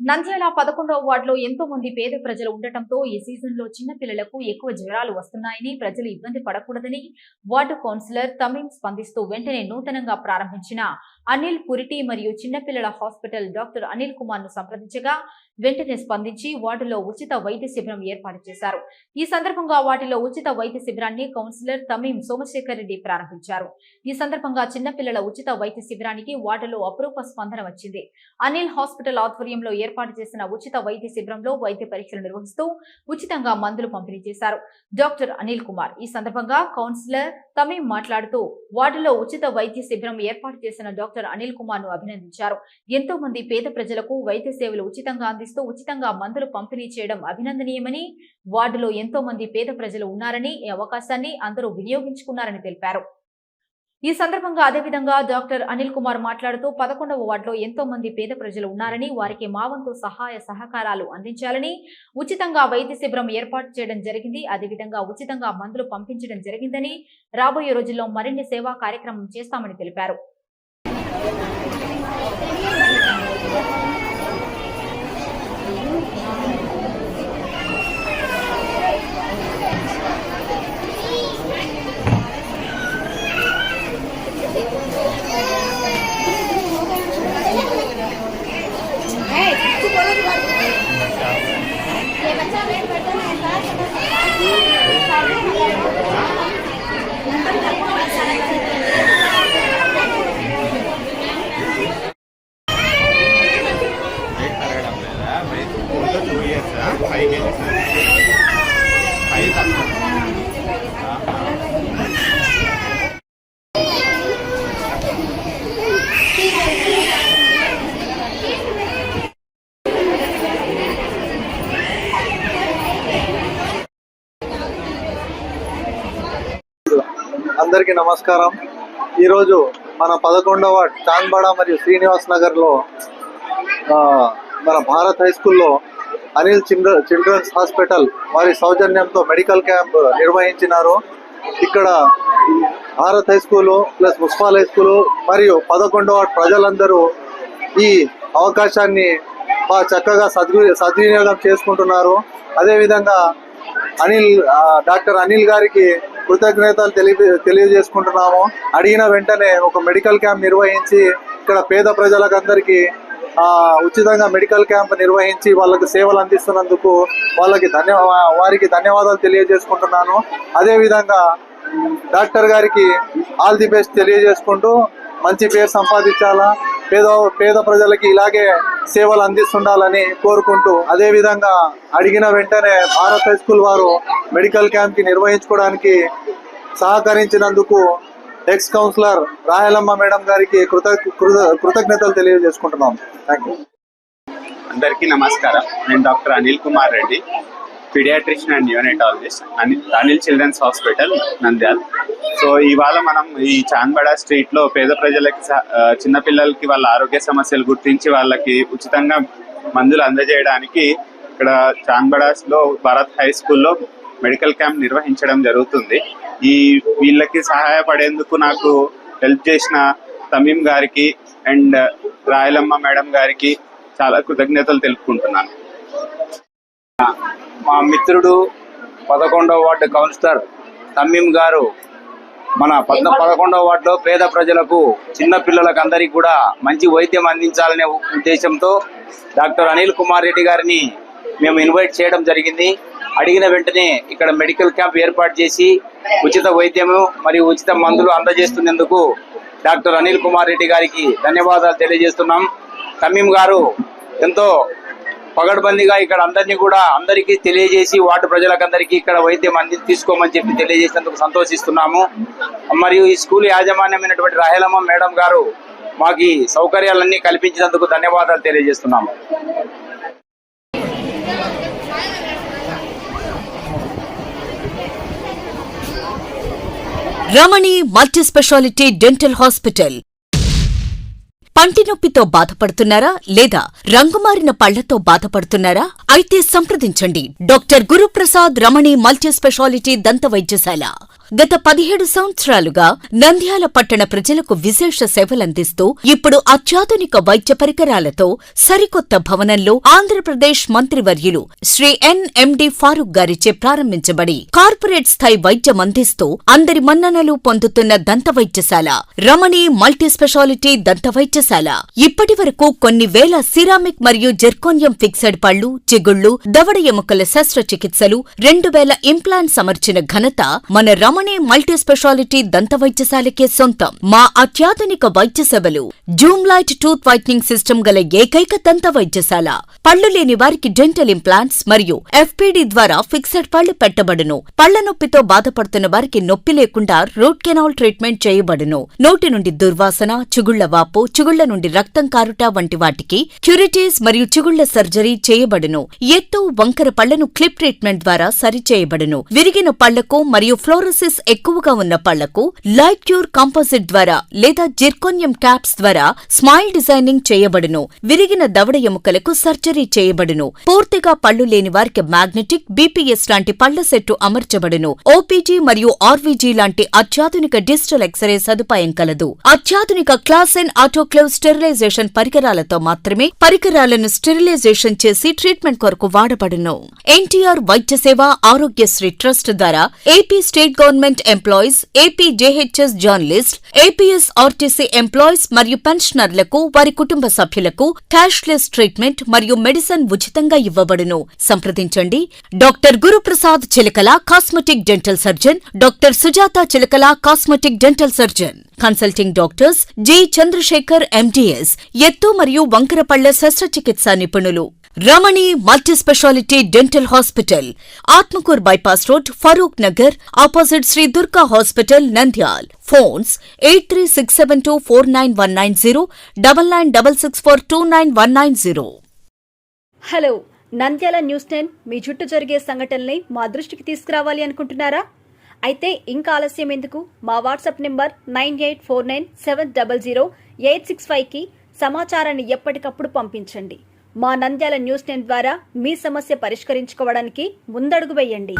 నంద్యాల 11వ వార్డులో ఎంతో మంది పేద ప్రజలు ఉండటంతో ఈ సీజన్లో చిన్న పిల్లలకు ఎక్కువ జ్వరాలు వస్తున్నాయని, ప్రజలు ఇబ్బంది పడకూడదని వార్డు కౌన్సిలర్ తమీం స్పందిస్తూ వెంటనే నూతనంగా ప్రారంభించిన అనిల్ పురిటి మరియు చిన్నపిల్లల హాస్పిటల్ డాక్టర్ అనిల్ కుమార్ ను సంప్రదించగా వెంటనే స్పందించి వార్డులో ఉచిత వైద్య శిబిరం ఏర్పాటు చేశారు. ఈ సందర్భంగా వాటిలో ఉచిత వైద్య శిబిరాన్ని కౌన్సిలర్ తమీం సోమశేఖర్ రెడ్డి ప్రారంభించారు. ఈ సందర్భంగా చిన్నపిల్లల ఉచిత వైద్య శిబిరానికి వార్డులో అపురూప స్పందన వచ్చింది. అనిల్ హాస్పిటల్ ఆధ్వర్యంలో ఏర్పాటు చేసిన ఉచిత వైద్య శిబిరంలో వైద్య పరీక్షలు నిర్వహిస్తూ ఉచితంగా మందులు పంపిణీ చేశారు డాక్టర్ అనిల్ కుమార్. ఈ సందర్భంగా కౌన్సిలర్ తమీం మాట్లాడుతూ వార్డులో ఉచిత వైద్య శిబిరం ఏర్పాటు చేసిన డాక్టర్ అనిల్ కుమార్ ను అభినందించారు. ఎంతో మంది పేద ప్రజలకు వైద్య సేవలు ఉచితంగా అందిస్తూ ఉచితంగా మందులు పంపిణీ చేయడం అభినందనీయమని, వార్డులో ఎంతో మంది పేద ప్రజలు ఉన్నారని, ఈ అవకాశాన్ని అందరూ వినియోగించుకున్నారని తెలిపారు. ఈ సందర్భంగా అదేవిధంగా డాక్టర్ అనిల్ కుమార్ మాట్లాడుతూ 11వ వార్డులో ఎంతో మంది పేద ప్రజలు ఉన్నారని, వారికి మా వంతు సహాయ సహకారాలు అందించాలని, ఉచితంగా వైద్య శిబిరం ఏర్పాటు చేయడం జరిగింది. అదేవిధంగా ఉచితంగా మందులు పంపించడం జరిగిందని, రాబోయే రోజుల్లో మరిన్ని సేవా కార్యక్రమం చేస్తామని తెలిపారు. అందరికీ నమస్కారం. ఈరోజు మన 11వ చాంద్బాడ మరియు శ్రీనివాస్ నగర్ లో మన భారత్ హై స్కూల్లో అనిల్ చిల్డ్రన్స్ హాస్పిటల్ వారి సౌజన్యంతో మెడికల్ క్యాంప్ నిర్వహించినారు. ఇక్కడ Bharat high school plus municipal high school మరియు 11వ ప్రజలందరూ ఈ అవకాశాన్ని చక్కగా సద్వినియోగం చేసుకుంటున్నారు. అదేవిధంగా డాక్టర్ అనిల్ గారికి కృతజ్ఞతలు తెలియజేసుకుంటున్నాము. అడిగిన వెంటనే ఒక మెడికల్ క్యాంప్ నిర్వహించి ఇక్కడ పేద ప్రజలకందరికీ ఉచితంగా మెడికల్ క్యాంప్ నిర్వహించి వాళ్ళకి సేవలు అందిస్తున్నందుకు వారికి ధన్యవాదాలు తెలియజేసుకుంటున్నాను. అదేవిధంగా డాక్టర్ గారికి ఆల్ ది బెస్ట్ తెలియజేసుకుంటూ మంచి పేరు సంపాదించాలా, పేద ప్రజలకి ఇలాగే సేవలు అందిస్తుండాలని కోరుకుంటూ, అదేవిధంగా అడిగిన వెంటనే భారత్ హై స్కూల్ వారు మెడికల్ క్యాంప్ కి నిర్వహించుకోవడానికి సహకరించినందుకు ఎక్స్ కౌన్సిలర్ రాయలమ్మ మేడం గారికి కృతజ్ఞతలు తెలియజేసుకుంటున్నాం. Thank you. అందరికీ నమస్కారం. నేను doctor Anil Kumar Reddy, pediatrician and neonatologist, Anil children's hospital Nandyal. So ఇవాళ మనం ఈ చాంద్బాడ స్ట్రీట్ లో పేద ప్రజలకి, చిన్నపిల్లలకి వాళ్ళ ఆరోగ్య సమస్యలు గుర్తించి వాళ్ళకి ఉచితంగా మందులు అందజేయడానికి ఇక్కడ చాంద్బాడలో భారత్ హై స్కూల్లో మెడికల్ క్యాంప్ నిర్వహించడం జరుగుతుంది. వీళ్ళకి సహాయపడేందుకు నాకు హెల్ప్ చేసిన తమీం గారికి అండ్ రాయలమ్మ మేడం గారికి చాలా కృతజ్ఞతలు తెలుపుకుంటున్నాను. మా మిత్రుడు 11వ వార్డు కౌన్సిలర్ తమీం గారు మన 11వ వార్డులో పేద ప్రజలకు, చిన్న పిల్లలకు అందరికీ కూడా మంచి వైద్యం అందించాలనే ఉద్దేశంతో డాక్టర్ అనిల్ కుమార్ రెడ్డి గారిని మేము ఇన్వైట్ చేయడం జరిగింది. అడిగిన వెంటనే ఇక్కడ మెడికల్ క్యాంప్ ఏర్పాటు చేసి ఉచిత వైద్యము మరియు ఉచిత మందులు అందజేస్తున్నందుకు డాక్టర్ అనిల్ కుమార్ రెడ్డి గారికి ధన్యవాదాలు తెలియజేస్తున్నాం. తమీం గారు ఎంతో పగడ్బందీగా ఇక్కడ అందరికీ తెలియజేసి వార్డు ప్రజలకందరికీ ఇక్కడ వైద్యం తీసుకోమని చెప్పి తెలియజేసినందుకు సంతోషిస్తున్నాము. మరియు ఈ స్కూల్ యాజమాన్యమైనటువంటి రాయలమ్మ మేడం గారు మాకు ఈ సౌకర్యాలన్నీ కల్పించినందుకు ధన్యవాదాలు తెలియజేస్తున్నాము. రమణి మల్టీ స్పెషాలిటీ డెంటల్ హాస్పిటల్. పంటి నొప్పితో బాధపడుతున్నారా లేదా రంగుమారిన పళ్లతో బాధపడుతున్నారా? అయితే సంప్రదించండి డాక్టర్ గురుప్రసాద్ రమణి మల్టీ స్పెషాలిటీ దంత వైద్యశాల. గత 17 సంవత్సరాలుగా నంద్యాల పట్టణ ప్రజలకు విశేష సేవలందిస్తూ ఇప్పుడు అత్యాధునిక వైద్య పరికరాలతో సరికొత్త భవనంలో ఆంధ్రప్రదేశ్ మంత్రివర్యులు శ్రీ ఎన్ఎండి ఫారూక్ గారిచే ప్రారంభించబడి కార్పొరేట్ స్థాయి వైద్యం అందిస్తూ అందరి మన్ననలు పొందుతున్న దంత వైద్యశాల రమణి మల్టీ స్పెషాలిటీ దంత వైద్యశాల ఇప్పటి వరకు కొన్ని వేల సిరామిక్ మరియు జెర్కోనియం ఫిక్సెడ్ పళ్లు, చిగుళ్లు, దవడ ఎముకల శస్త్రచికిత్సలు, 2000 ఇంప్లాంట్స్ అమర్చిన ఘనత మన రమణి మల్టీ స్పెషాలిటీ దంత వైద్యశాలకే సొంతం. మా అత్యాధునిక వైద్య సేవలు Zoom light tooth whitening system గల ఏకైక దంత వైద్యశాల. పళ్లు లేని వారికి డెంటల్ ఇంప్లాంట్స్ మరియు ఎఫ్పిడి ద్వారా ఫిక్సెడ్ పళ్లు పెట్టబడును. పళ్ల నొప్పితో బాధపడుతున్న వారికి నొప్పి లేకుండా రూట్ కెనాల్ ట్రీట్మెంట్ చేయబడును. నోటి నుండి దుర్వాసన, చిగుళ్ల వాపు, చిగుళ్ల నుండి రక్తం కారుట వంటి వాటికి క్యూరిటీస్ మరియు చిగుళ్ల సర్జరీ చేయబడును. ఎత్తు, వంకర పళ్లను క్లిప్ ట్రీట్మెంట్ ద్వారా సరిచేయబడును. విరిగిన పళ్లకు మరియు ఫ్లోరోసిస్ ఎక్కువగా ఉన్న పళ్లకు లైట్ క్యూర్ కాంపోజిట్ ద్వారా లేదా జిర్కోనియం క్యాప్స్ ద్వారా స్మైల్ డిజైనింగ్ చేయబడును. విరిగిన దవడ ఎముకలకు సర్జరీ చేయబడును. పూర్తిగా పళ్లు లేని వారికి మ్యాగ్నెటిక్, బీపీఎస్ లాంటి పళ్ల సెట్టు అమర్చబడును. ఓపీజీ మరియు ఆర్వీజీ లాంటి అత్యాధునిక డిజిటల్ ఎక్స్రే సదుపాయం కలదు. అత్యాధునిక క్లాస్ ఎన్ ఆటోక్లేవ్ స్టెరిలైజేషన్ పరికరాలతో మాత్రమే పరికరాలను స్టెరిలైజేషన్ చేసి ట్రీట్మెంట్ కొరకు వాడబడును. ఎన్టీఆర్ వైద్య సేవ ఆరోగ్యశ్రీ ట్రస్ట్ ద్వారా AP state government employees, AP JHS journalist, APS RTC employees మరియు పెన్షనర్లకు వారి కుటుంబ సభ్యులకు క్యాష్లెస్ ట్రీట్మెంట్ మరియు మెడిసిన్ ఉచితంగా ఇవ్వబడును. సంప్రదించండి. Doctor Guruprasad Chilakala, cosmetic dental surgeon, doctor Sujatha Chilakala, cosmetic dental surgeon. Consulting doctors G Chandrasekhar MDS, ఎత్తు మరియు వంకర పళ్ల శస్త్రచికిత్సా నిపుణులు. Ramani multi speciality dental hospital, Atmakur bypass road, Farooq Nagar, opposite Sri Durga hospital, Nandyal. Phones 8367249190, 9966429190. Hello, Nandyala news 10 మీ చుట్టూ జరిగే సంఘటనల్ని మా దృష్టికి తీసుకురావాలి అనుకుంటున్నారా? అయితే ఇంకా ఆలస్యం ఎందుకు? మా వాట్సాప్ నెంబర్ 9849700865కి సమాచారాన్ని ఎప్పటికప్పుడు పంపించండి. మా నంద్యాల న్యూస్ 10 ద్వారా మీ సమస్య పరిష్కరించుకోవడానికి ముందడుగు వేయండి.